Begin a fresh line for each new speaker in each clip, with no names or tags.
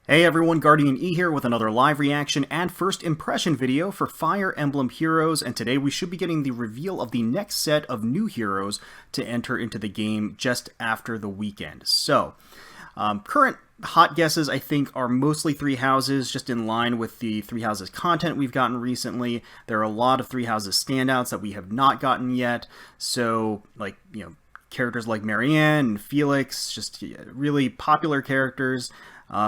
Hey everyone, GuardianE here with another live reaction and first impression video for Fire Emblem Heroes, and today we should be getting the reveal of the next set of new heroes to enter into the game just after the weekend. So, current hot guesses I think are mostly Three Houses, just in line with the Three Houses content we've gotten recently. There are a lot of Three Houses standouts that we have not gotten yet, so characters like Marianne and Felix, just really popular characters.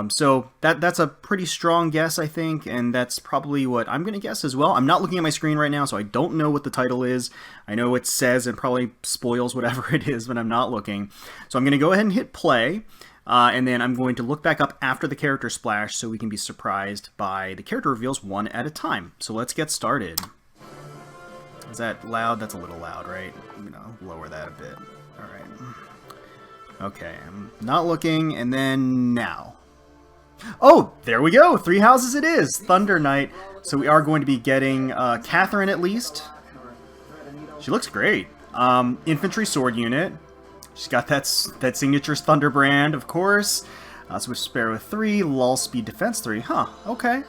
So that's a pretty strong guess, I think, and that's probably what I'm going to guess as well. I'm not looking at my screen right now, so I don't know what the title is. I know it says and probably spoils whatever it is, but I'm not looking. So I'm going to go ahead and hit play, and then I'm going to look back up after the character splash so we can be surprised by the character reveals one at a time. So let's get started. Is that loud? That's a little loud, right? I'm going to lower that a bit. All right. Okay, I'm not looking, and then now. Oh, there we go! Three Houses it is! Thunder Knight. So we are going to be getting Catherine at least. She looks great. Infantry sword unit. She's got that signature Thunderbrand, of course. So we spare with 3, lull speed defense 3. Huh, okay.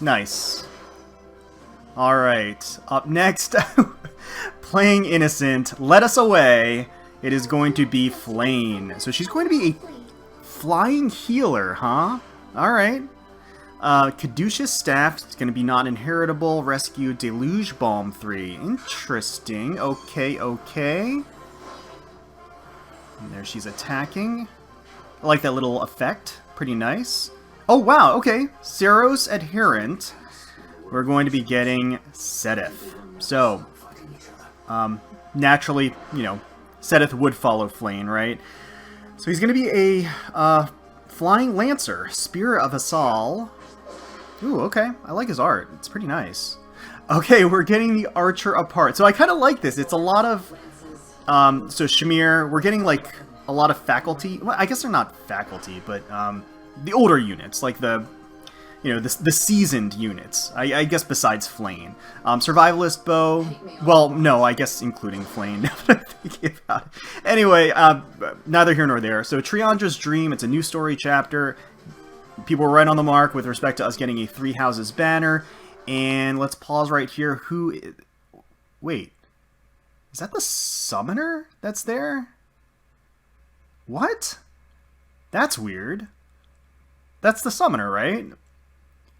Nice. Alright, up next, playing innocent, let us away. It is going to be Flayn. So she's going to be a flying healer, huh? Alright. Caduceus Staff is going to be not inheritable. Rescue Deluge Bomb 3. Interesting. Okay, okay. And there she's attacking. I like that little effect. Pretty nice. Oh, wow. Okay. Seiros Adherent. We're going to be getting Seteth. So, naturally, Seteth would follow Flayn, right? So he's going to be a Flying Lancer, Spear of Asal. Ooh, okay. I like his art. It's pretty nice. Okay, we're getting the Archer apart. So I kind of like this. It's a lot of... so Shamir, we're getting, like, a lot of faculty. Well, I guess they're not faculty, but the older units, like the seasoned units, I guess, besides Flayn. Survivalist bow, well, no, I guess including Flayn, now that I'm thinking about it. Anyway, neither here nor there. So Triandra's Dream, it's a new story chapter. People were right on the mark with respect to us getting a Three Houses banner. And let's pause right here. Wait, is that the summoner that's there? What? That's weird. That's the summoner, right?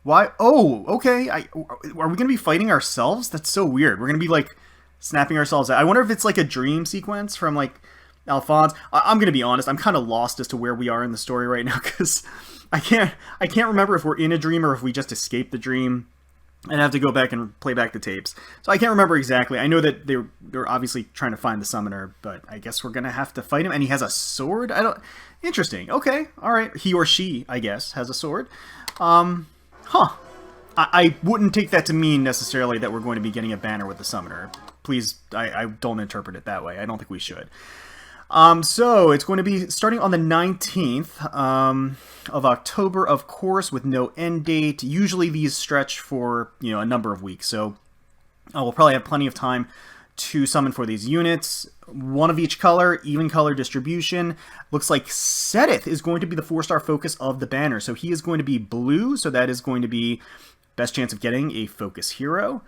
Why? Oh, okay. Are we going to be fighting ourselves? That's so weird. We're going to be, like, snapping ourselves out. I wonder if it's, like, a dream sequence from, like, Alphonse. I'm going to be honest. I'm kind of lost as to where we are in the story right now, because I can't remember if we're in a dream or if we just escaped the dream. I'd have to go back and play back the tapes. So I can't remember exactly. I know that they're obviously trying to find the summoner, but I guess we're going to have to fight him. And he has a sword? Interesting. Okay. All right. He or she, I guess, has a sword. Huh. I wouldn't take that to mean necessarily that we're going to be getting a banner with the summoner. Please, I don't interpret it that way. I don't think we should. So it's going to be starting on the 19th of October, of course, with no end date. Usually these stretch for, a number of weeks. So we'll probably have plenty of time to summon for these units. One of each color, even color distribution. Looks like Seteth is going to be the 4-star focus of the banner. So he is going to be blue, so that is going to be best chance of getting a focus hero.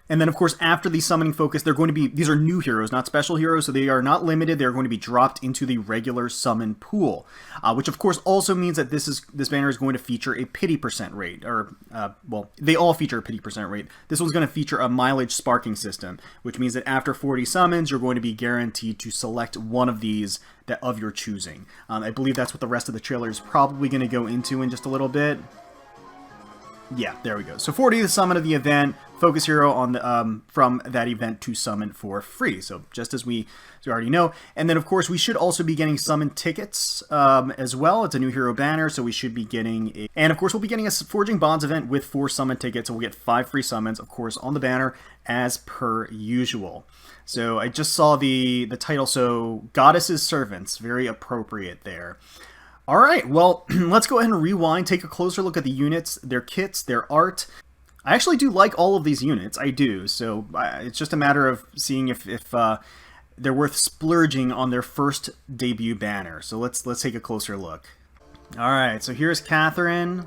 And then, of course, after the summoning focus, these are new heroes, not special heroes, so they are not limited. They're going to be dropped into the regular summon pool, which, of course, also means that this banner is going to feature a pity % rate, or, well, they all feature a pity % rate. This one's going to feature a mileage sparking system, which means that after 40 summons, you're going to be guaranteed to select one of these of your choosing. I believe that's what the rest of the trailer is probably going to go into in just a little bit. Yeah, there we go. So 40 the summon of the event, focus hero on the from that event to summon for free. So just as we already know. And then, of course, we should also be getting summon tickets as well. It's a new hero banner, so we should be getting and of course we'll be getting a Forging Bonds event with 4 summon tickets. So we'll get 5 free summons, of course, on the banner as per usual. So I just saw the title. So Goddess's Servants, very appropriate there. Alright, well, let's go ahead and rewind, take a closer look at the units, their kits, their art. I actually do like all of these units, I do, so it's just a matter of seeing if they're worth splurging on their first debut banner. So let's take a closer look. All right, so here's Catherine.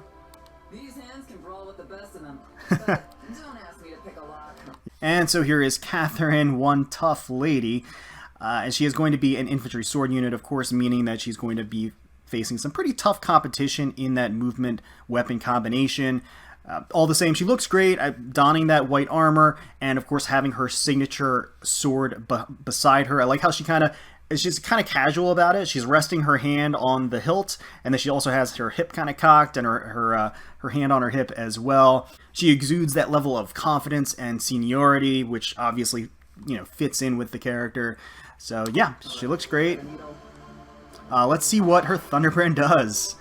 These hands can brawl with the best of them, but don't ask me to pick a lock.
And so here is Catherine, one tough lady. And she is going to be an infantry sword unit, of course, meaning that she's going to be facing some pretty tough competition in that movement weapon combination. All the same, she looks great, donning that white armor, and of course having her signature sword beside her. I like how she's kind of casual about it. She's resting her hand on the hilt, and then she also has her hip kind of cocked and her hand on her hip as well. She exudes that level of confidence and seniority, which obviously, you know, fits in with the character. So yeah, she looks great. Let's see what her Thunderbrand does.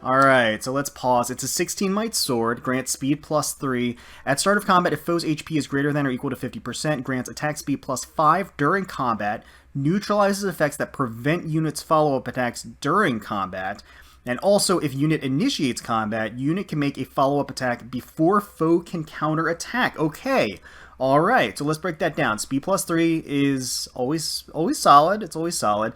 Alright, so let's pause. It's a 16 might sword, grants speed +3. At start of combat, if foe's HP is greater than or equal to 50%, grants attack speed +5 during combat, neutralizes effects that prevent units' follow-up attacks during combat, and also if unit initiates combat, unit can make a follow-up attack before foe can counter-attack. Okay, alright, so let's break that down. Speed +3 is always solid. It's always solid.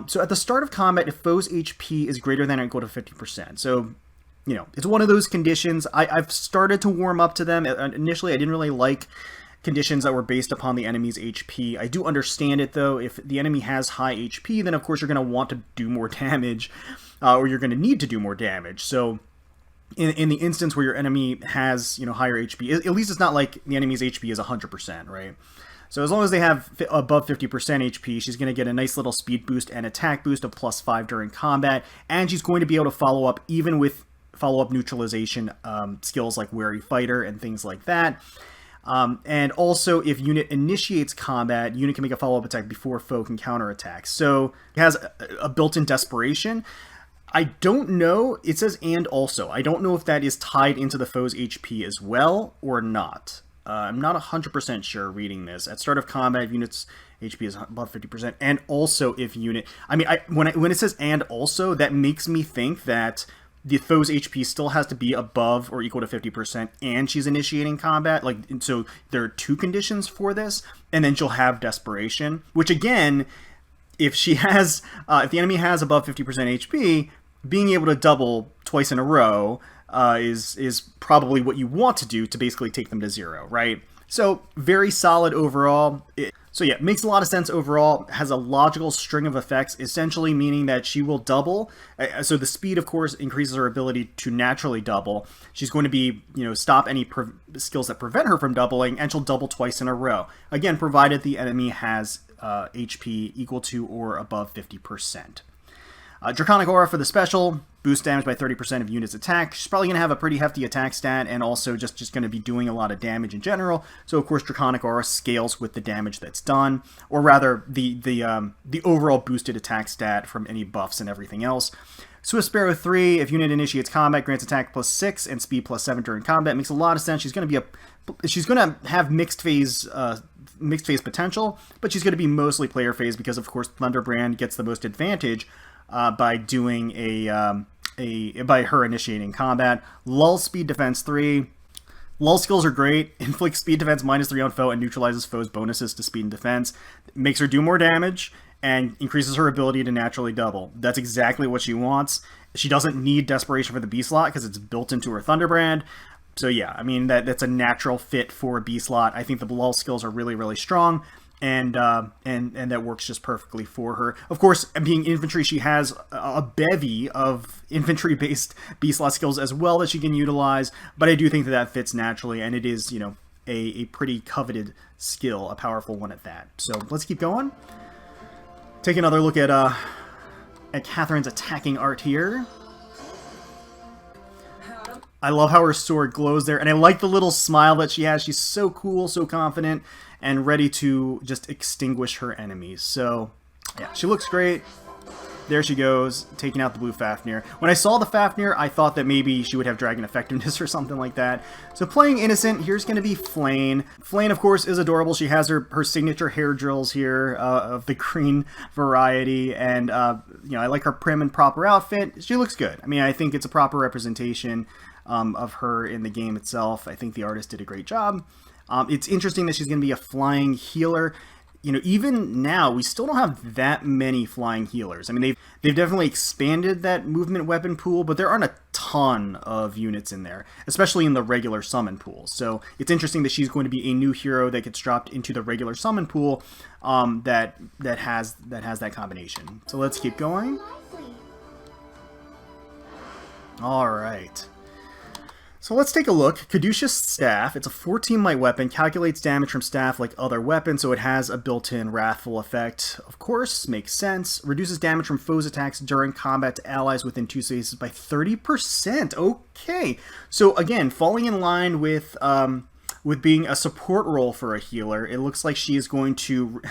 So at the start of combat, if foe's HP is greater than or equal to 50%. So, you know, it's one of those conditions. I've started to warm up to them. Initially, I didn't really like conditions that were based upon the enemy's HP. I do understand it, though. If the enemy has high HP, then of course you're going to want to do more damage, or you're going to need to do more damage. So in the instance where your enemy has, you know, higher HP, at least it's not like the enemy's HP is 100%, right? So as long as they have above 50% HP, she's going to get a nice little speed boost and attack boost of +5 during combat, and she's going to be able to follow up even with follow-up neutralization skills like Wary Fighter and things like that. And also, if unit initiates combat, unit can make a follow-up attack before foe can counterattack. So it has a built-in desperation. I don't know, it says and also. I don't know if that is tied into the foe's HP as well or not. I'm not 100% sure reading this. At start of combat, if unit's HP is above 50%, and also if unit... I mean, when it says and also, that makes me think that the foe's HP still has to be above or equal to 50%, and she's initiating combat. Like, so there are two conditions for this, and then she'll have desperation, which again, if she has... if the enemy has above 50% HP, being able to double twice in a row... is probably what you want to do to basically take them to 0, right? So, very solid overall. So yeah, makes a lot of sense overall. Has a logical string of effects, essentially meaning that she will double. So the speed, of course, increases her ability to naturally double. She's going to be, you know, stop any skills that prevent her from doubling, and she'll double twice in a row. Again, provided the enemy has HP equal to or above 50%. Draconic Aura for the special, boost damage by 30% of units attack. She's probably going to have a pretty hefty attack stat, and also just going to be doing a lot of damage in general. So of course Draconic Aura scales with the damage that's done, or rather the overall boosted attack stat from any buffs and everything else. Swift Sparrow 3, if unit initiates combat, grants attack +6 and speed +7 during combat. Makes a lot of sense. She's going to have mixed phase potential, but she's going to be mostly player phase because of course Thunderbrand gets the most advantage by doing by her initiating combat. Lull Speed Defense 3. Lull skills are great. Inflicts speed defense -3 on foe and neutralizes foes' bonuses to speed and defense. Makes her do more damage and increases her ability to naturally double. That's exactly what she wants. She doesn't need Desperation for the B slot because it's built into her Thunderbrand. So yeah, I mean, that's a natural fit for a B slot. I think the Lull skills are really, really strong. And that works just perfectly for her. Of course, being infantry, she has a bevy of infantry-based B-slot skills as well that she can utilize, but I do think that fits naturally, and it is, you know, a pretty coveted skill, a powerful one at that. So let's keep going. Take another look at Catherine's attacking art here. I love how her sword glows there, and I like the little smile that she has. She's so cool, so confident, and ready to just extinguish her enemies. So, yeah, she looks great. There she goes, taking out the blue Fafnir. When I saw the Fafnir, I thought that maybe she would have Dragon Effectiveness or something like that. So playing Innocent, here's going to be Flayn. Flayn, of course, is adorable. She has her signature hair drills here of the green variety. And, you know, I like her prim and proper outfit. She looks good. I mean, I think it's a proper representation of her in the game itself. I think the artist did a great job. It's interesting that she's going to be a flying healer. you know, even now, we still don't have that many flying healers. I mean, they've definitely expanded that movement weapon pool, but there aren't a ton of units in there, especially in the regular summon pool. So it's interesting that she's going to be a new hero that gets dropped into the regular summon pool that has that combination. So let's keep going. All right. So let's take a look. Caduceus Staff, it's a 14 might weapon, calculates damage from staff like other weapons, so it has a built-in wrathful effect. Of course, makes sense. Reduces damage from foes' attacks during combat to allies within 2 spaces by 30%. Okay. So again, falling in line with being a support role for a healer, it looks like she is going to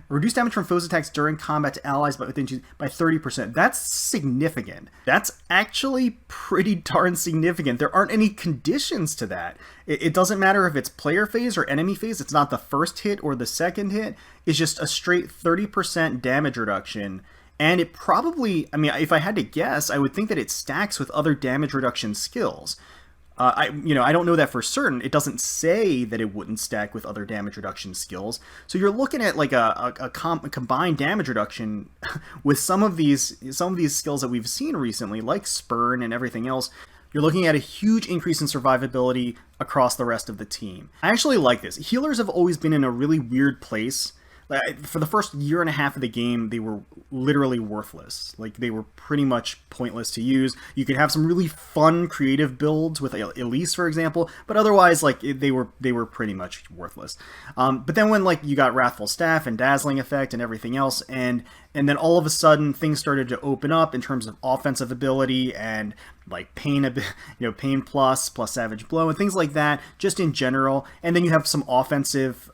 reduce damage from foes' attacks during combat to allies by 30%. That's significant. That's actually pretty darn significant. There aren't any conditions to that. It doesn't matter if it's player phase or enemy phase. It's not the first hit or the second hit. It's just a straight 30% damage reduction. And it probably, I mean, if I had to guess, I would think that it stacks with other damage reduction skills. I don't know that for certain. It doesn't say that it wouldn't stack with other damage reduction skills. So you're looking at like a combined damage reduction with some of these skills that we've seen recently, like Spurn and everything else. You're looking at a huge increase in survivability across the rest of the team. I actually like this. Healers have always been in a really weird place. For the first year and a half of the game, they were literally worthless. Like, they were pretty much pointless to use. You could have some really fun, creative builds with Elise, for example, but otherwise, like, they were pretty much worthless. But then when, like, you got Wrathful Staff and Dazzling Effect and everything else, and then all of a sudden, things started to open up in terms of offensive ability and, like, Pain plus Savage Blow and things like that, just in general. And then you have some offensive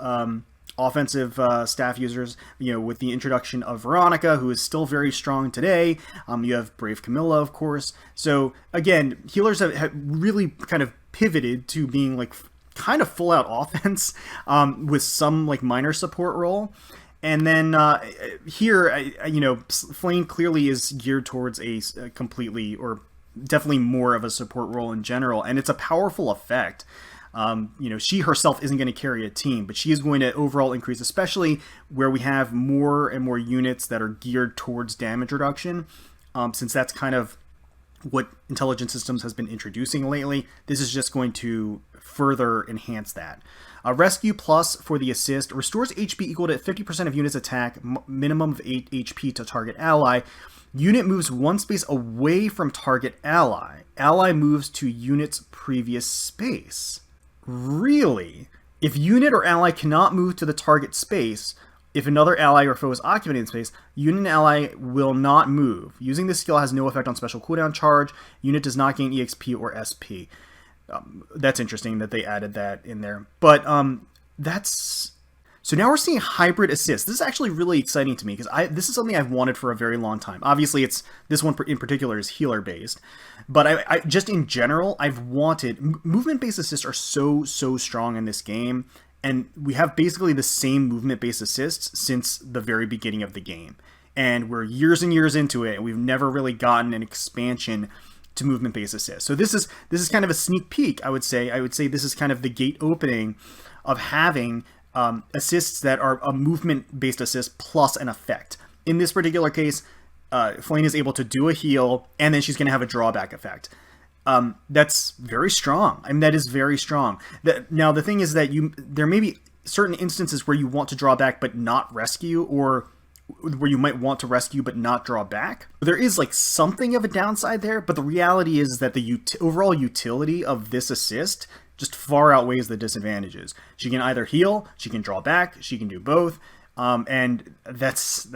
staff users, with the introduction of Veronica, who is still very strong today. You have Brave Camilla, of course. So again, healers have really kind of pivoted to being like kind of full out offense with some like minor support role. And then here, Flayn clearly is geared towards a completely or definitely more of a support role in general, and it's a powerful effect. She herself isn't going to carry a team, but she is going to overall increase, especially where we have more and more units that are geared towards damage reduction, since that's kind of what Intelligent Systems has been introducing lately. This is just going to further enhance that. Rescue Plus for the assist restores HP equal to 50% of unit's attack, minimum of 8 HP to target ally. Unit moves 1 space away from target ally. Ally moves to unit's previous space. Really? If unit or ally cannot move to the target space, if another ally or foe is occupying space, unit and ally will not move. Using this skill has no effect on special cooldown charge. Unit does not gain EXP or SP. That's interesting that they added that in there. But that's... So now we're seeing hybrid assist. This is actually really exciting to me because this is something I've wanted for a very long time. Obviously, this one in particular is healer based, but I just in general I've wanted movement based assists are so strong in this game, and we have basically the same movement based assists since the very beginning of the game, and we're years and years into it, and we've never really gotten an expansion to movement based assists. So this is kind of a sneak peek. I would say this is kind of the gate opening of having assists that are a movement-based assist plus an effect. In this particular case, Flayn is able to do a heal, and then she's going to have a drawback effect. That's very strong. I mean, that is very strong. Now, the thing is that there may be certain instances where you want to draw back but not rescue, or where you might want to rescue but not draw back. There is like something of a downside there, but the reality is that the overall utility of this assist just far outweighs the disadvantages. She can either heal, she can draw back, she can do both, and that's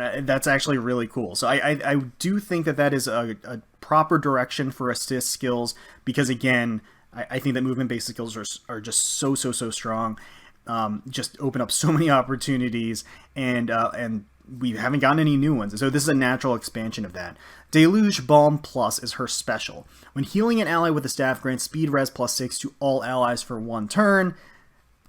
actually really cool. So I do think that is a proper direction for assist skills, because again, I think that movement-based skills are just so strong, just open up so many opportunities, and we haven't gotten any new ones. So this is a natural expansion of that. Deluge Balm Plus is her special. When healing an ally with a staff, grants speed res +6 to all allies for 1 turn.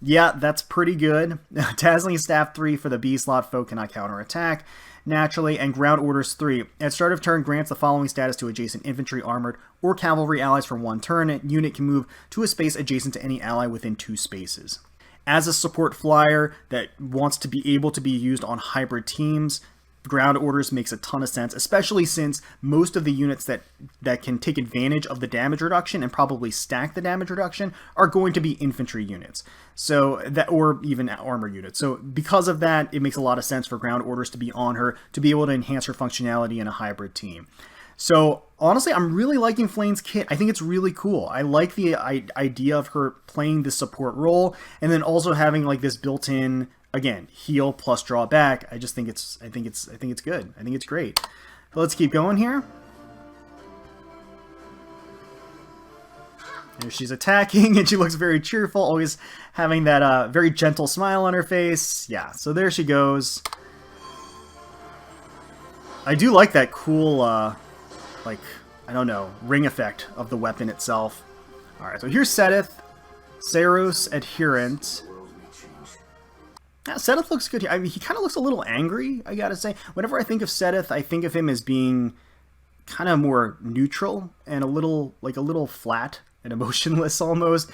Yeah, that's pretty good. Dazzling Staff 3 for the B slot, foe cannot counterattack naturally, and Ground Orders 3. At start of turn, grants the following status to adjacent infantry, armored, or cavalry allies for 1 turn. Unit can move to a space adjacent to any ally within 2 spaces. As a support flyer that wants to be able to be used on hybrid teams, ground orders makes a ton of sense, especially since most of the units that can take advantage of the damage reduction and probably stack the damage reduction are going to be infantry units. So that, or even armor units. So because of that, it makes a lot of sense for ground orders to be on her to be able to enhance her functionality in a hybrid team. So honestly, I'm really liking Flayn's kit. I think it's really cool. I like the idea of her playing the support role and then also having like this built-in, again, heal plus draw back. I think it's good. I think it's great. So let's keep going here. There she's attacking, and she looks very cheerful, always having that very gentle smile on her face. Yeah, so there she goes. I do like that cool, like, I don't know, ring effect of the weapon itself. Alright, so here's Seteth, Seiros, Adherent. Yeah, Seteth looks good here. I mean, he kind of looks a little angry, I gotta say. Whenever I think of Seteth, I think of him as being kind of more neutral and a little flat and emotionless almost.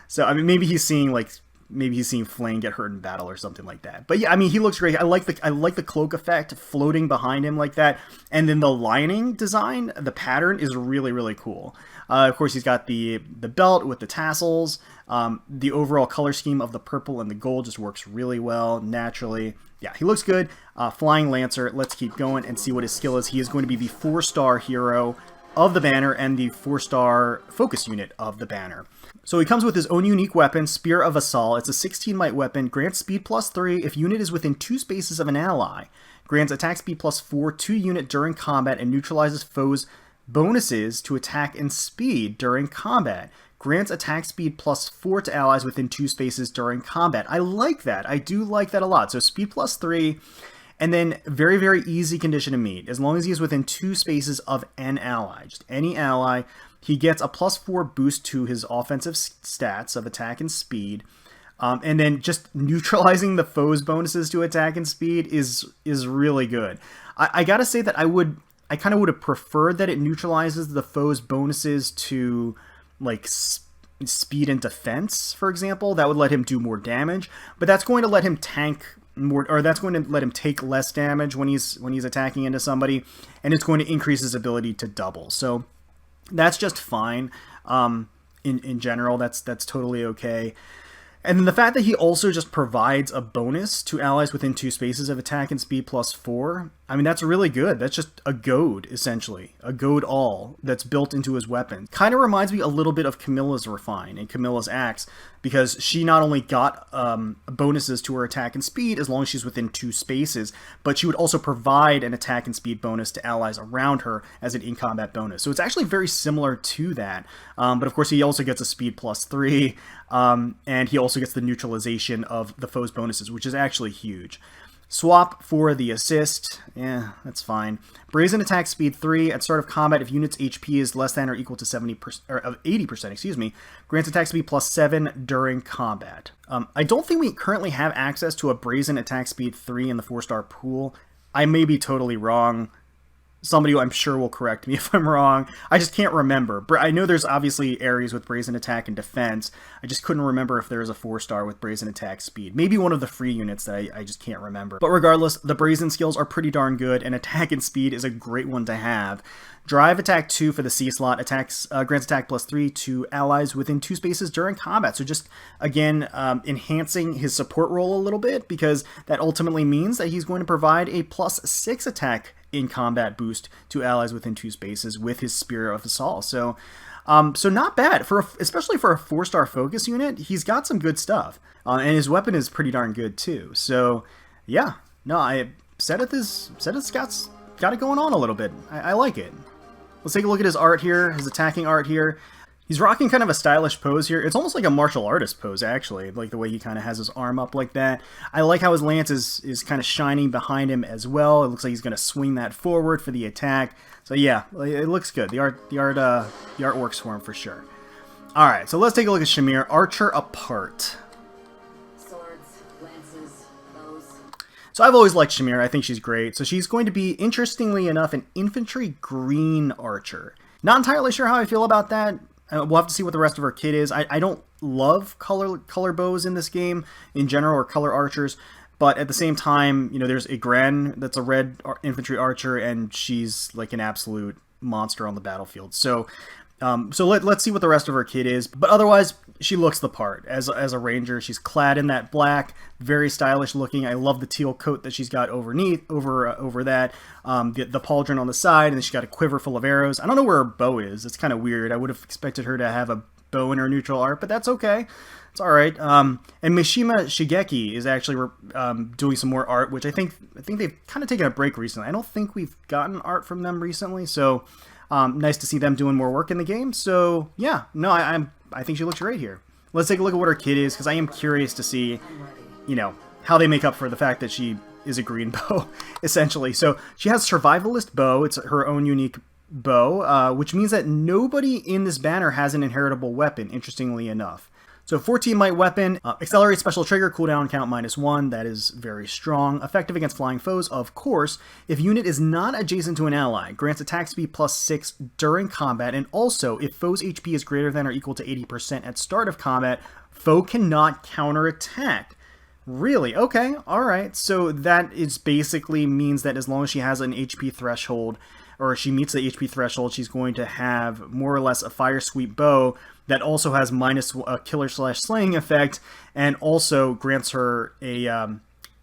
So, I mean, maybe he's seeing Flayn get hurt in battle or something like that. But yeah, I mean, he looks great. I like the cloak effect floating behind him like that. And then the lining design, the pattern is really, really cool. Of course, he's got the belt with the tassels. The overall color scheme of the purple and the gold just works really well, naturally. Yeah, he looks good. Flying Lancer, let's keep going and see what his skill is. He is going to be the 4-star hero of the banner and the 4-star focus unit of the banner. So he comes with his own unique weapon, Spear of Assault. It's a 16 might weapon, grants speed +3 if unit is within 2 spaces of an ally, grants attack speed +4 to unit during combat, and neutralizes foes' bonuses to attack and speed during combat. Grants attack speed +4 to allies within 2 spaces during combat. I like that. I do like that a lot. So speed +3, and then very, very easy condition to meet. As long as he is within 2 spaces of an ally, just any ally, he gets a +4 boost to his offensive stats of attack and speed. And then just neutralizing the foe's bonuses to attack and speed is really good. I gotta say that I kind of would have preferred that it neutralizes the foe's bonuses to like speed and defense, for example. That would let him do more damage, but that's going to let him tank more, or that's going to let him take less damage when he's attacking into somebody, and it's going to increase his ability to double. So that's just fine. In general, that's totally okay. And then the fact that he also just provides a bonus to allies within 2 spaces of attack and speed +4, I mean, that's really good. That's just a goad, essentially. A goad all that's built into his weapon. Kind of reminds me a little bit of Camilla's Refine and Camilla's Axe, because she not only got bonuses to her attack and speed as long as she's within 2 spaces, but she would also provide an attack and speed bonus to allies around her as an in-combat bonus. So it's actually very similar to that. But of course, he also gets a speed +3, and he also gets the neutralization of the foe's bonuses, which is actually huge. Swap for the assist. Yeah, that's fine. Brazen attack speed 3 at start of combat if unit's HP is less than or equal to 70% or 80%, excuse me. Grants attack speed +7 during combat. I don't think we currently have access to a brazen attack speed 3 in the 4-star pool. I may be totally wrong. Somebody, I'm sure, will correct me if I'm wrong. I just can't remember. I know there's obviously areas with Brazen Attack and Defense. I just couldn't remember if there's a 4-star with Brazen Attack Speed. Maybe one of the free units that I just can't remember. But regardless, the Brazen skills are pretty darn good, and Attack and Speed is a great one to have. Drive Attack 2 for the C slot. Grants attack +3 to allies within 2 spaces during combat. So just, again, enhancing his support role a little bit, because that ultimately means that he's going to provide a +6 attack in combat boost to allies within 2 spaces with his Spear of Assault. So not bad, especially for a 4-star focus unit. He's got some good stuff, and his weapon is pretty darn good too. So yeah, no, Seteth's got it going on a little bit. I like it. Let's take a look at his art here, his attacking art here. He's rocking kind of a stylish pose here. It's almost like a martial artist pose, actually, like the way he kind of has his arm up like that. I like how his lance is kind of shining behind him as well. It looks like he's going to swing that forward for the attack. So yeah, it looks good. The art works for him for sure. All right, so let's take a look at Shamir. Archer apart.
Swords, lances, bows.
So I've always liked Shamir. I think she's great. So she's going to be, interestingly enough, an infantry green archer. Not entirely sure how I feel about that. We'll have to see what the rest of her kit is. I don't love color bows in this game in general, or color archers, but at the same time, you know, there's Igren that's a red infantry archer, and she's like an absolute monster on the battlefield. So let's see what the rest of her kit is. But otherwise, she looks the part as a ranger. She's clad in that black, very stylish looking. I love the teal coat that she's got over that. The pauldron on the side, and then she's got a quiver full of arrows. I don't know where her bow is. It's kind of weird. I would have expected her to have a bow in her neutral art, but that's okay. It's all right. And Mishima Shigeki is actually doing some more art, which I think they've kind of taken a break recently. I don't think we've gotten art from them recently, so nice to see them doing more work in the game. So yeah, no, I think she looks great here. Let's take a look at what her kit is, because I am curious to see, you know, how they make up for the fact that she is a green bow, essentially. So she has Survivalist Bow. It's her own unique bow, which means that nobody in this banner has an inheritable weapon, interestingly enough. So 14 might weapon, accelerate special trigger, cooldown count -1, that is very strong. Effective against flying foes, of course. If unit is not adjacent to an ally, grants attack speed +6 during combat, and also if foe's HP is greater than or equal to 80% at start of combat, foe cannot counterattack. Really? Okay, alright. So that is basically means that as long as she has an HP threshold, or she meets the HP threshold, she's going to have more or less a fire sweep bow that also has minus a killer/slaying effect, and also grants her a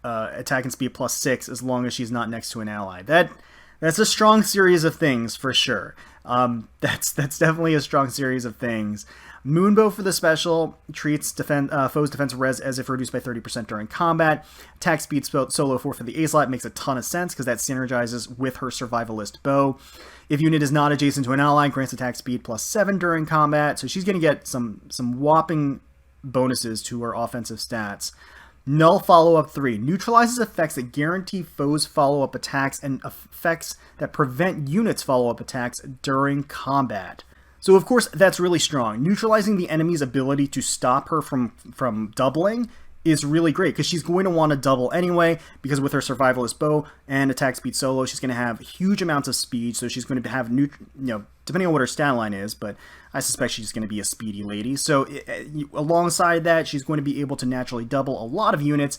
attack and speed +6 as long as she's not next to an ally. That's a strong series of things for sure. That's definitely a strong series of things. Moonbow for the special treats foe's defense res as if reduced by 30% during combat. Attack speed solo 4 for the A slot makes a ton of sense because that synergizes with her survivalist bow. If unit is not adjacent to an ally, grants attack speed +7 during combat. So she's going to get some whopping bonuses to her offensive stats. Null follow-up 3 neutralizes effects that guarantee foes follow-up attacks and effects that prevent units follow-up attacks during combat. So of course that's really strong. Neutralizing the enemy's ability to stop her from doubling is really great, because she's going to want to double anyway, because with her survivalist bow and attack speed solo, she's going to have huge amounts of speed, so she's going to have, depending on what her stat line is, but I suspect she's going to be a speedy lady. So alongside that, she's going to be able to naturally double a lot of units,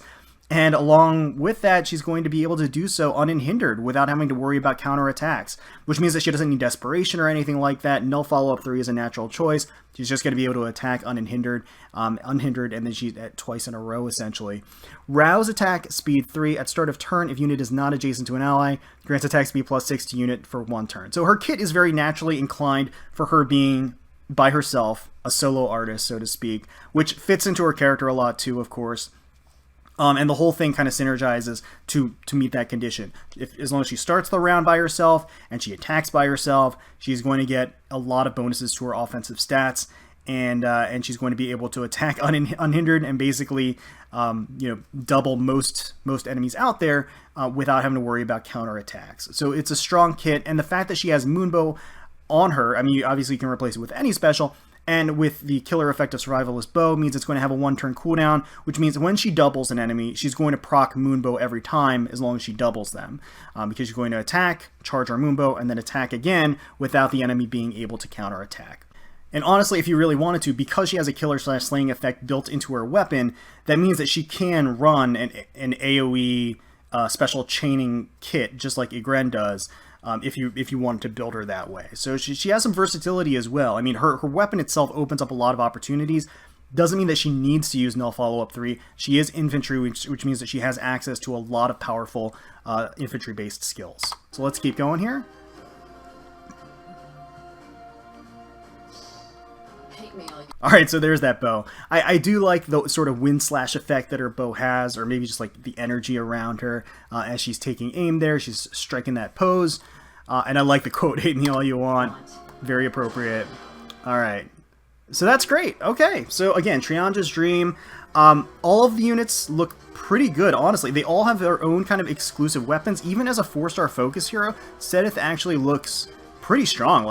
and along with that, she's going to be able to do so unhindered without having to worry about counterattacks, which means that she doesn't need desperation or anything like that. Null follow-up 3 is a natural choice. She's just going to be able to attack unhindered, and then she's at twice in a row, essentially. Rouse attack speed 3 at start of turn if unit is not adjacent to an ally. Grants attack speed +6 to unit for 1 turn. So her kit is very naturally inclined for her being, by herself, a solo artist, so to speak, which fits into her character a lot too, of course. And the whole thing kind of synergizes to meet that condition. As long as she starts the round by herself and she attacks by herself, she's going to get a lot of bonuses to her offensive stats, and she's going to be able to attack unhindered and basically double most enemies out there without having to worry about counterattacks. So it's a strong kit, and the fact that she has Moonbow on her, I mean, obviously you can replace it with any special. And with the killer effect of Survivalist Bow means it's going to have a 1-turn cooldown, which means when she doubles an enemy, she's going to proc Moonbow every time as long as she doubles them. Because she's going to attack, charge her Moonbow, and then attack again without the enemy being able to counterattack. And honestly, if you really wanted to, because she has a killer/slaying effect built into her weapon, that means that she can run an AoE special chaining kit, just like Igren does, if you wanted to build her that way. So she has some versatility as well. I mean, her weapon itself opens up a lot of opportunities. Doesn't mean that she needs to use Null Follow-Up 3. She is infantry, which means that she has access to a lot of powerful infantry-based skills. So let's keep going here. Alright, so there's that bow. I do like the sort of wind slash effect that her bow has, or maybe just like the energy around her as she's taking aim there. She's striking that pose. And I like the quote, "Hate me all you want." Very appropriate. Alright. So that's great. Okay, so again, Trianja's Dream. All of the units look pretty good, honestly. They all have their own kind of exclusive weapons. Even as a 4-star focus hero, Seteth actually looks pretty strong.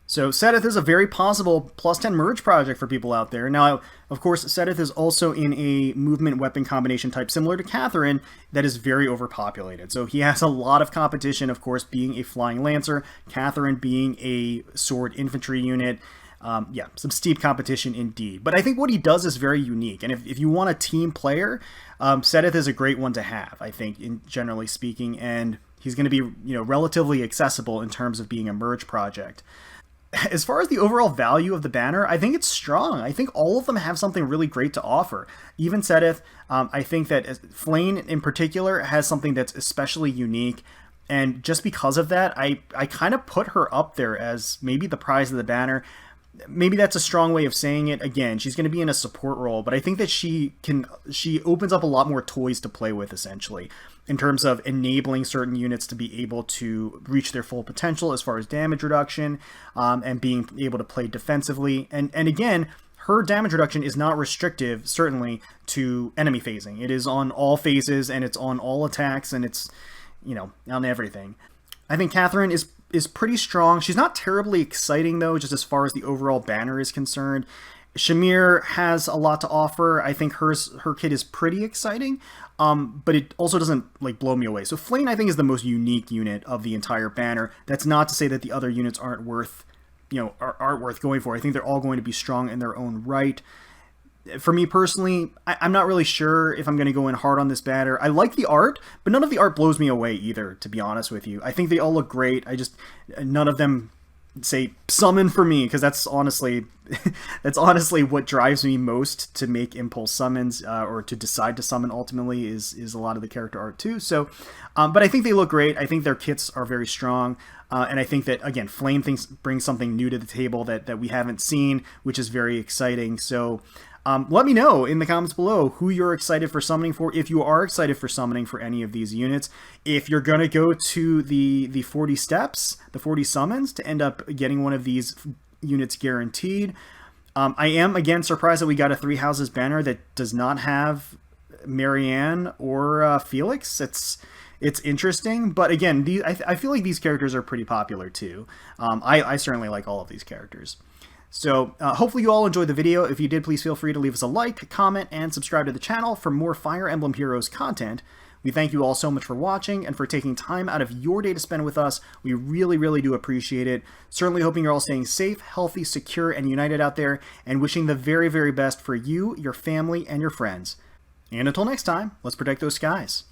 So Seteth is a very possible +10 merge project for people out there. Now, of course, Seteth is also in a movement weapon combination type similar to Catherine that is very overpopulated. So he has a lot of competition, of course, being a flying lancer, Catherine being a sword infantry unit. Yeah, some steep competition indeed. But I think what he does is very unique. And if you want a team player, Seteth is a great one to have, I think, generally speaking. And he's going to be, relatively accessible in terms of being a merge project. As far as the overall value of the banner, I think it's strong. I think all of them have something really great to offer. Even Seteth, I think that Flayn in particular has something that's especially unique. And just because of that, I kind of put her up there as maybe the prize of the banner. Maybe that's a strong way of saying it. Again, she's going to be in a support role, but I think that she opens up a lot more toys to play with, essentially, in terms of enabling certain units to be able to reach their full potential as far as damage reduction, and being able to play defensively. And again, her damage reduction is not restrictive, certainly, to enemy phasing. It is on all phases, and it's on all attacks, and it's, on everything. I think Catherine is pretty strong. She's not terribly exciting, though, just as far as the overall banner is concerned. Shamir has a lot to offer. I think her kit is pretty exciting, but it also doesn't blow me away. So Flayn, I think, is the most unique unit of the entire banner. That's not to say that the other units aren't worth going for. I think they're all going to be strong in their own right. For me personally, I'm not really sure if I'm going to go in hard on this banner. I like the art, but none of the art blows me away either, to be honest with you. I think they all look great. None of them say summon for me, because that's honestly what drives me most to make impulse summons, or to decide to summon ultimately, is a lot of the character art too. So, but I think they look great. I think their kits are very strong. And I think that, again, Flayn brings something new to the table that we haven't seen, which is very exciting. So let me know in the comments below who you're excited for summoning for, if you are excited for summoning for any of these units, if you're going to go to the 40 steps, the 40 summons, to end up getting one of these units guaranteed. I am, again, surprised that we got a 3 houses banner that does not have Marianne or Felix. It's interesting, but again, I feel like these characters are pretty popular too. I certainly like all of these characters. So hopefully you all enjoyed the video. If you did, please feel free to leave us a like, comment, and subscribe to the channel for more Fire Emblem Heroes content. We thank you all so much for watching and for taking time out of your day to spend with us. We really, really do appreciate it. Certainly hoping you're all staying safe, healthy, secure, and united out there, and wishing the very, very best for you, your family, and your friends. And until next time, let's protect those skies.